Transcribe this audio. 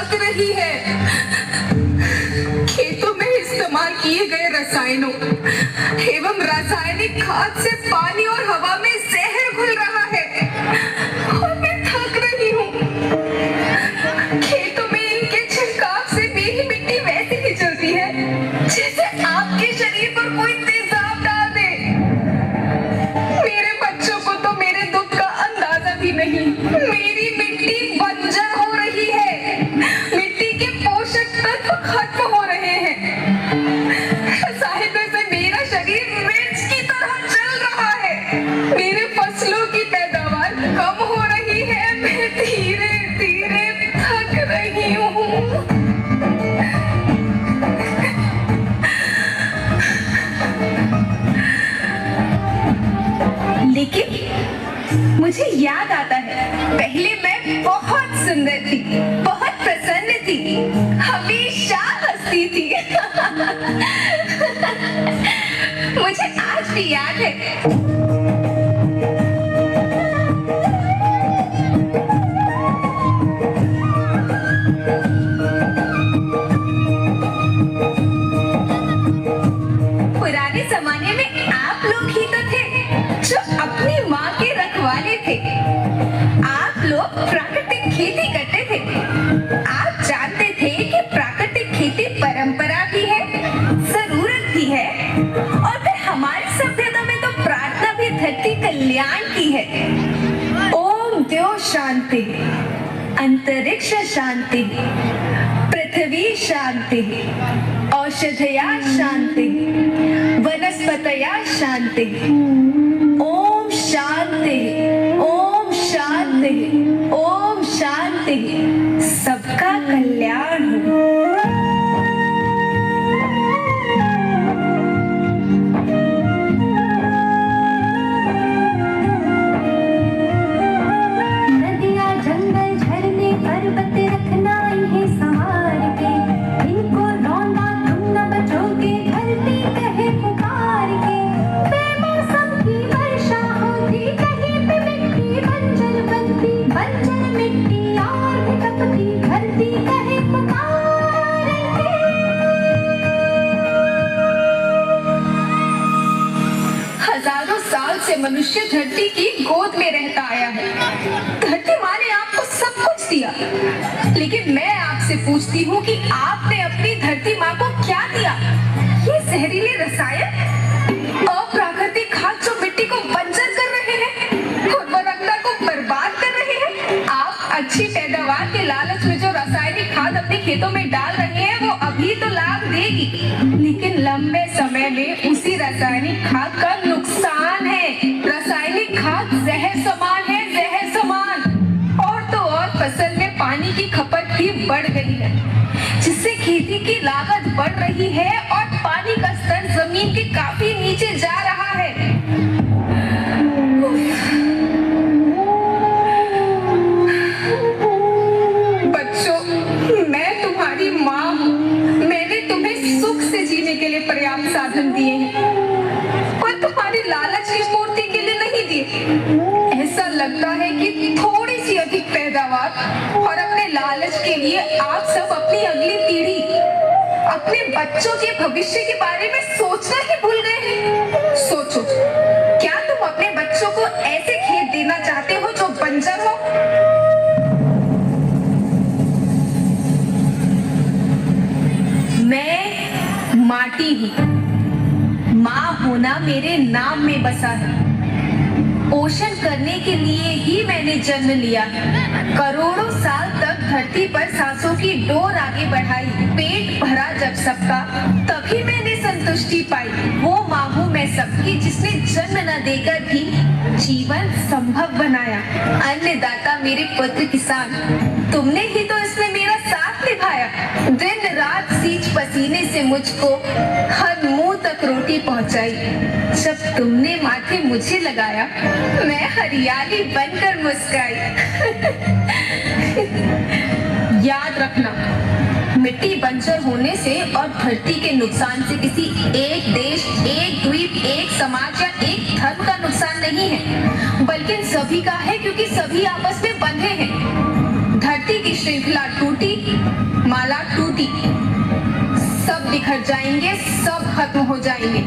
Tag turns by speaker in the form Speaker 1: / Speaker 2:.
Speaker 1: थक रही है। खेतों में इस्तेमाल किए गए रसायनों एवं रासायनिक खाद से पानी और हवा में जहर घुल रहा है और मैं थक रही हूँ। खेतों में इनके छिड़काव से मेरी मिट्टी वैसे ही जलती है जैसे आपके शरीर पर कोई तेजाब डाल दे। मेरे बच्चों को तो मेरे दुख का अंदाजा भी नहीं। मेरी मिट्टी बंजर हो रही है, मिट्टी के पोषक तत्व खत्म हो रहे हैं। रसायनों से मेरा शरीर मिर्च की तरह जल रहा है। मेरे फसलों की पैदावार कम हो रही है। मैं धीरे धीरे थक रही हूँ। लेकिन मुझे याद आता है, पहले मैं बहुत सुंदर थी, बहुत प्रसन्न थी, हमेशा हंसती थी। मुझे आज भी याद है। पुराने जमाने में आप लोग ही तो थे जो अपनी माँ के रखवाले थे। आप लोग प्राकृतिक खेती करते थे। आप जानते थे कि प्राकृतिक खेती परंपरा भी है, जरूरत भी है, और फिर हमारी सभ्यता में तो प्रार्थना भी धरती कल्याण की है। ओम द्यो शांति, अंतरिक्ष शांति, पृथ्वी शांति, औषधया शांति, वनस्पतया शांति। ओम शांति, ओम शांति, ओम शांति। सबका कल्याण हो।
Speaker 2: नदियाँ, जंगल, झरने, पर्वत रखना इन्हें संवार के। इनको रौंदा तुम न बचोगे, धरती कहे पुकार के। बेमौसम की वर्षा होती, कहीं पे मिट्टी बंजर बनती। बंजर मिट्टी और भी तपती, धरती कहे पुकार के।
Speaker 1: हजारों साल से मनुष्य धरती की गोद में रहता आया है। धरती माँ ने आपको सब कुछ दिया, लेकिन मैं आपसे पूछती हूँ कि आपने अपनी धरती माँ को क्या दिया? ये जहरीले रसायन, अप्राकृतिक खाद जो मिट्टी को बंजर कर रहे हैं, उर्वरकता को बर्बाद कर रहे हैं। आप अच्छी पैदावार के लालच में जो रासायनिक खाद अपने खेतों में डाल रहे हैं, वो अभी तो लाभ देगी, लेकिन लंबे समय में उसी रासायनिक खाद का नुकसान है। रासायनिक खाद जहर समान है, जहर समान। और तो और फसल में पानी की खपत भी बढ़ गई है, जिससे खेती की लागत बढ़ रही है और पानी का स्तर जमीन के काफी नीचे जा रहा है। बच्चों, मैं तुम्हारी माँ हूँ। मैंने तुम्हें सुख से जीने के लिए पर्याप्त साधन दिए हैं, पर तुम्हारी लालच की पूर्ति के लिए नहीं दिए। ऐसा लगता है कि थोड़ी सी अधिक पैदावार और अपने लालच के लिए आप सब अपनी अगली पीढ़ी, अपने बच्चों के भविष्य के बारे में सोचना ही भूल गए हैं। सोचो, क्या तुम अपने बच्चों को ऐसे खेत देना चाहते हो जो बंजर हो? मैं माटी हूँ। माँ होना मेरे नाम में बसा है। पोषण करने के लिए ही मैंने जन्म लिया। करोड़ों साल तक धरती पर सांसों की डोर आगे बढ़ाई। पेट भरा जब सबका, तभी मैंने संतुष्टि पाई। वो माँ हूँ मैं सबकी, जिसने जन्म न देकर भी जीवन संभव बनाया। अन्नदाता मेरे पुत्र किसान, तुमने ही तो इसमें मेरा साथ निभाया। दिन रात सींच पसीने से मुझको हर मुंह तक रोटी पहुंचाई। जब तुमने माथे मुझे लगाया, मैं हरियाली बनकर मुस्काई। याद रखना, मिट्टी बंजर होने से और धरती के नुकसान से किसी एक देश, एक द्वीप, एक समाज या एक धर्म का नुकसान नहीं है, बल्कि सभी का है, क्योंकि सभी आपस में बंधे हैं। धरती धरती की श्रृंखला टूटी, माला टूटी, सब बिखर जाएंगे, सब खत्म हो जाएंगे।